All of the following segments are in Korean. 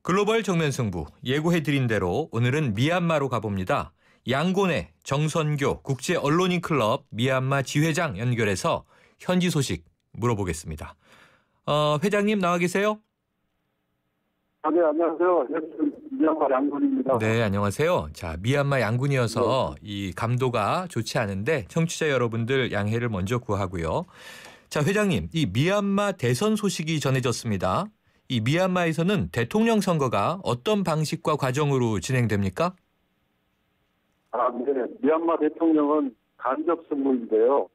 글로벌 정면 승부 예고해드린 대로 오늘은 미얀마로 가봅니다. 양곤의 정선교 국제언론인클럽 미얀마 지회장 연결해서 현지 소식 물어보겠습니다. 회장님 나와 계세요? 네, 안녕하세요. 미얀마 양군입니다. 네, 안녕하세요. 자, 미얀마 양군이어서 이 감도가 좋지 않은데 청취자 여러분들 양해를 먼저 구하고요. 자, 회장님, 이 미얀마 대선 소식이 전해졌습니다. 이 미얀마에서는 대통령 선거가 어떤 방식과 과정으로 진행됩니까? 네. 미얀마 대통령은 간접 선거인데요.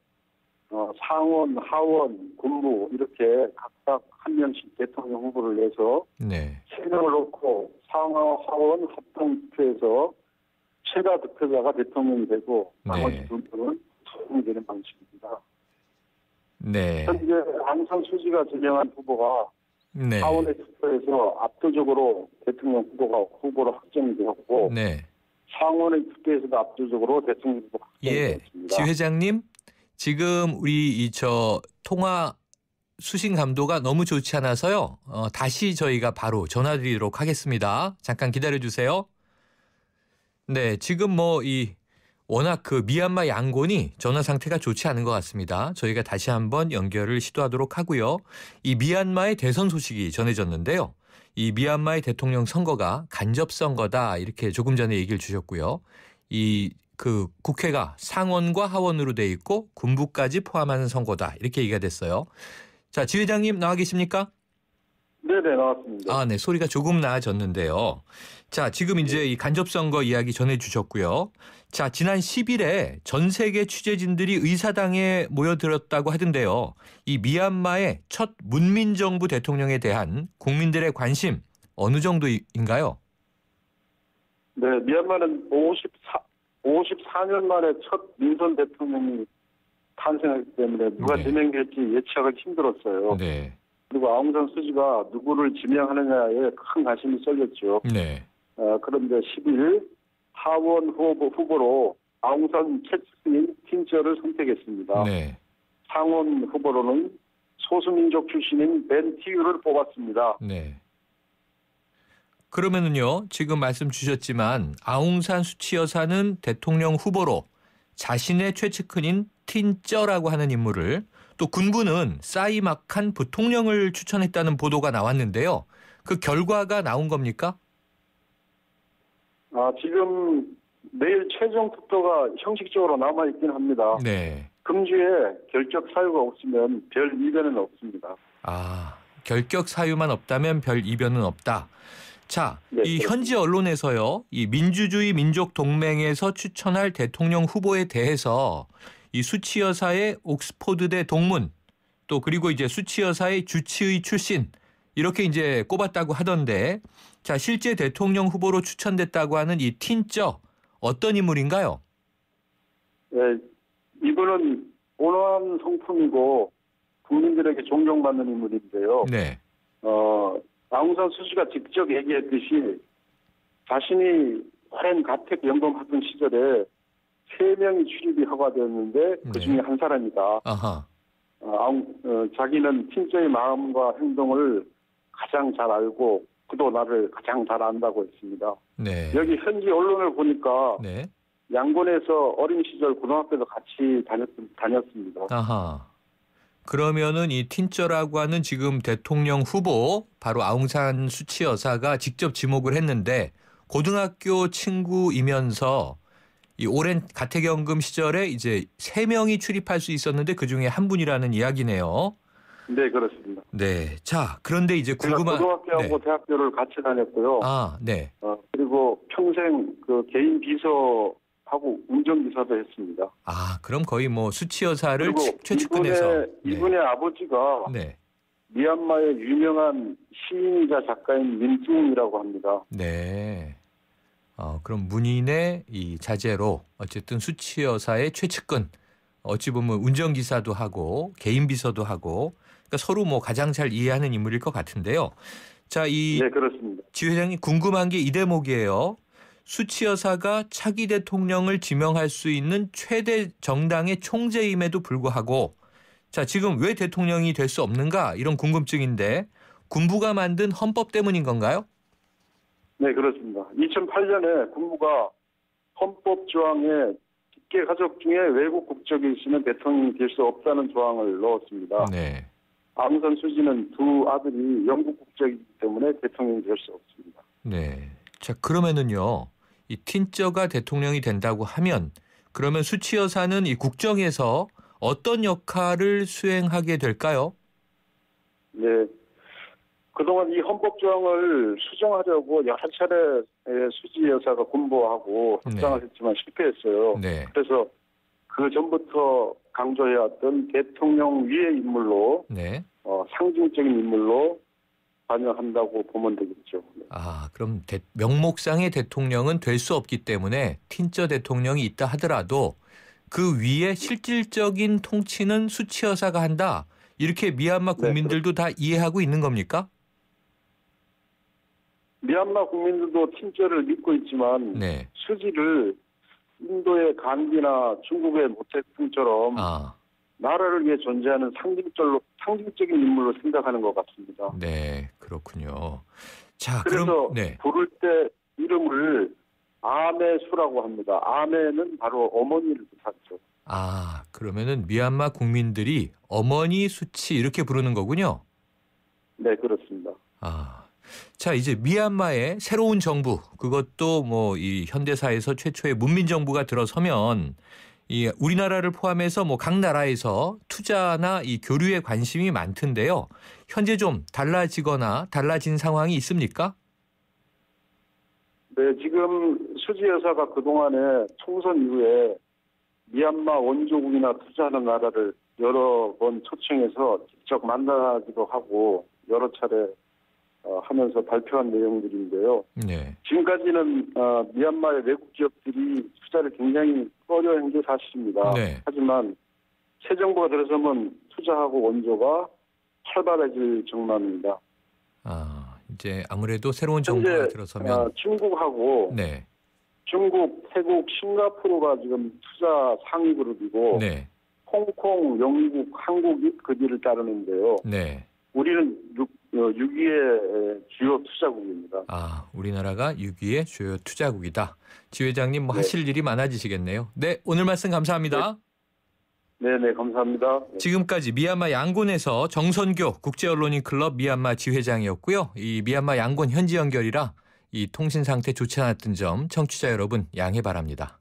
상원, 하원, 군부 이렇게 각각 한 명씩 대통령 후보를 내서 네. 3명을 놓고 상하, 하원 합동 투표에서 최다 득표자가 대통령이 되고 나머지 2명은 소통이 되는 방식입니다. 네. 현재 앙산 수지가 지명한 후보가 네. 하원의 투표에서 압도적으로 대통령 후보로 확정이 되었고 네. 상원의 투표에서도 압도적으로 대통령 후보가 확정이 되었습니다. 지 회장님, 지금 우리 통화 수신 감도가 너무 좋지 않아서요. 다시 저희가 바로 전화드리도록 하겠습니다. 잠깐 기다려 주세요. 네, 지금 워낙 미얀마 양곤이 전화 상태가 좋지 않은 것 같습니다. 저희가 다시 한번 연결을 시도하도록 하고요. 이 미얀마의 대선 소식이 전해졌는데요. 이 미얀마의 대통령 선거가 간접 선거다 이렇게 조금 전에 얘기를 주셨고요. 국회가 상원과 하원으로 돼 있고 군부까지 포함하는 선거다 이렇게 얘기가 됐어요. 자, 지 회장님 나와 계십니까? 네네, 나왔습니다. 네, 소리가 조금 나아졌는데요. 자, 지금 이제 이 간접선거 이야기 전해주셨고요. 자, 지난 10일에 전 세계 취재진들이 의사당에 모여들었다고 하던데요. 이 미얀마의 첫 문민정부 대통령에 대한 국민들의 관심 어느 정도인가요? 네, 미얀마는 54년 만에 첫 민선 대통령이 탄생했기 때문에 누가 네. 지명될지 예측하기 힘들었어요. 네. 그리고 아웅산 수지가 누구를 지명하느냐에 큰 관심이 쏠렸죠. 네. 그런데 10일 하원 후보로 아웅산 채츠인 틴저를 선택했습니다. 네. 상원 후보로는 소수민족 출신인 벤 티유를 뽑았습니다. 네. 그러면은요, 지금 말씀 주셨지만 아웅산 수치 여사는 대통령 후보로 자신의 최측근인 틴쩌라고 하는 인물을 또 군부는 사이마칸 부통령을 추천했다는 보도가 나왔는데요. 그 결과가 나온 겁니까? 지금 내일 최종 투표가 형식적으로 남아있긴 합니다. 네. 금주에 결격 사유가 없으면 별 이변은 없습니다. 결격 사유만 없다면 별 이변은 없다. 자, 네, 이 그렇습니다. 현지 언론에서요, 이 민주주의 민족 동맹에서 추천할 대통령 후보에 대해서 이 수치 여사의 옥스포드대 동문 또 그리고 이제 수치 여사의 주치의 출신 이렇게 이제 꼽았다고 하던데, 자, 실제 대통령 후보로 추천됐다고 하는 이 틴쩌 어떤 인물인가요? 네, 이분은 온화한 성품이고 국민들에게 존경받는 인물인데요. 네. 아웅산 수지가 직접 얘기했듯이 자신이 오랜 가택 연금 하던 시절에 3명이 출입이 허가되었는데 그중에 한 사람이다. 아하. 자기는 틴저의 마음과 행동을 가장 잘 알고 그도 나를 가장 잘 안다고 했습니다. 네. 여기 현지 언론을 보니까 네. 양곤에서 어린 시절 고등학교도 같이 다녔습니다. 아하. 그러면은 이 틴쩌라고 하는 지금 대통령 후보 바로 아웅산 수치 여사가 직접 지목을 했는데 고등학교 친구이면서 이 오랜 가택연금 시절에 이제 3명이 출입할 수 있었는데 그중에 한 분이라는 이야기네요. 네, 그렇습니다. 네. 자, 그런데 이제 궁금한 고등학교하고 대학교를 같이 다녔고요. 네. 그리고 평생 개인 비서하고 운전기사도 했습니다. 그럼 거의 수치 여사를 그리고 최측근해서 이분의 아버지가 네. 미얀마의 유명한 시인이자 작가인 민중이라고 합니다. 네. 그럼 문인의 이 자제로 어쨌든 수치 여사의 최측근, 어찌 보면 운전기사도 하고 개인 비서도 하고 그러니까 서로 가장 잘 이해하는 인물일 것 같은데요. 자, 네, 그렇습니다. 지 회장님 궁금한 게 이 대목이에요. 수치 여사가 차기 대통령을 지명할 수 있는 최대 정당의 총재임에도 불구하고 자, 지금 왜 대통령이 될 수 없는가 이런 궁금증인데 군부가 만든 헌법 때문인 건가요? 네, 그렇습니다. 2008년에 국무가 헌법 조항에 직계 가족 중에 외국 국적이 있으면 대통령이 될 수 없다는 조항을 넣었습니다. 네. 아웅산 수지는 두 아들이 영국 국적이기 때문에 대통령이 될 수 없습니다. 네. 자, 그러면은요. 이 틴저가 대통령이 된다고 하면 그러면 수치 여사는 이 국정에서 어떤 역할을 수행하게 될까요? 네. 그동안 이 헌법 조항을 수정하려고 여러 차례 수지 여사가 군보하고 협상을 했지만 실패했어요. 네. 그래서 그 전부터 강조해왔던 대통령 위의 인물로 네. 상징적인 인물로 반영한다고 보면 되겠죠. 네. 아, 그럼 명목상의 대통령은 될 수 없기 때문에 틴저 대통령이 있다 하더라도 그 위에 실질적인 통치는 수치 여사가 한다. 이렇게 미얀마 국민들도 다 이해하고 있는 겁니까? 미얀마 국민들도 틴저를 믿고 있지만 네. 수지를 인도의 간디나 중국의 모태풍처럼 나라를 위해 존재하는 상징적인 인물로 생각하는 것 같습니다. 네, 그렇군요. 자, 그래서 그럼 네. 부를 때 이름을 아메수라고 합니다. 아메는 바로 어머니를 뜻하죠. 아, 그러면은 미얀마 국민들이 어머니 수치 이렇게 부르는 거군요. 네, 그렇습니다. 아, 자, 이제 미얀마의 새로운 정부, 그것도 뭐 이 현대사에서 최초의 문민 정부가 들어서면 이 우리나라를 포함해서 뭐 각 나라에서 투자나 이 교류에 관심이 많던데요. 현재 좀 달라지거나 달라진 상황이 있습니까? 네, 지금 수지 여사가 그동안에 총선 이후에 미얀마 원조국이나 투자하는 나라를 여러 번 초청해서 직접 만나기도 하고 여러 차례 하면서 발표한 내용들인데요. 네. 지금까지는 미얀마의 외국 기업들이 투자를 굉장히 꺼려한 게 사실입니다. 네. 하지만 새 정부가 들어서면 투자하고 원조가 활발해질 전망입니다. 아, 이제 아무래도 새로운 정부가 들어서면 중국하고 네. 중국, 태국, 싱가포르가 지금 투자 상위 그룹이고 네. 홍콩, 영국, 한국이 그 뒤를 따르는데요. 네. 우리는 6위의 주요 투자국입니다. 아, 우리나라가 6위의 주요 투자국이다. 지 회장님 뭐 네. 하실 일이 많아지시겠네요. 네, 오늘 말씀 감사합니다. 네, 감사합니다. 지금까지 미얀마 양곤에서 정선교 국제언론인 클럽 미얀마 지회장이었고요. 이 미얀마 양곤 현지 연결이라 이 통신 상태 좋지 않았던 점 청취자 여러분 양해 바랍니다.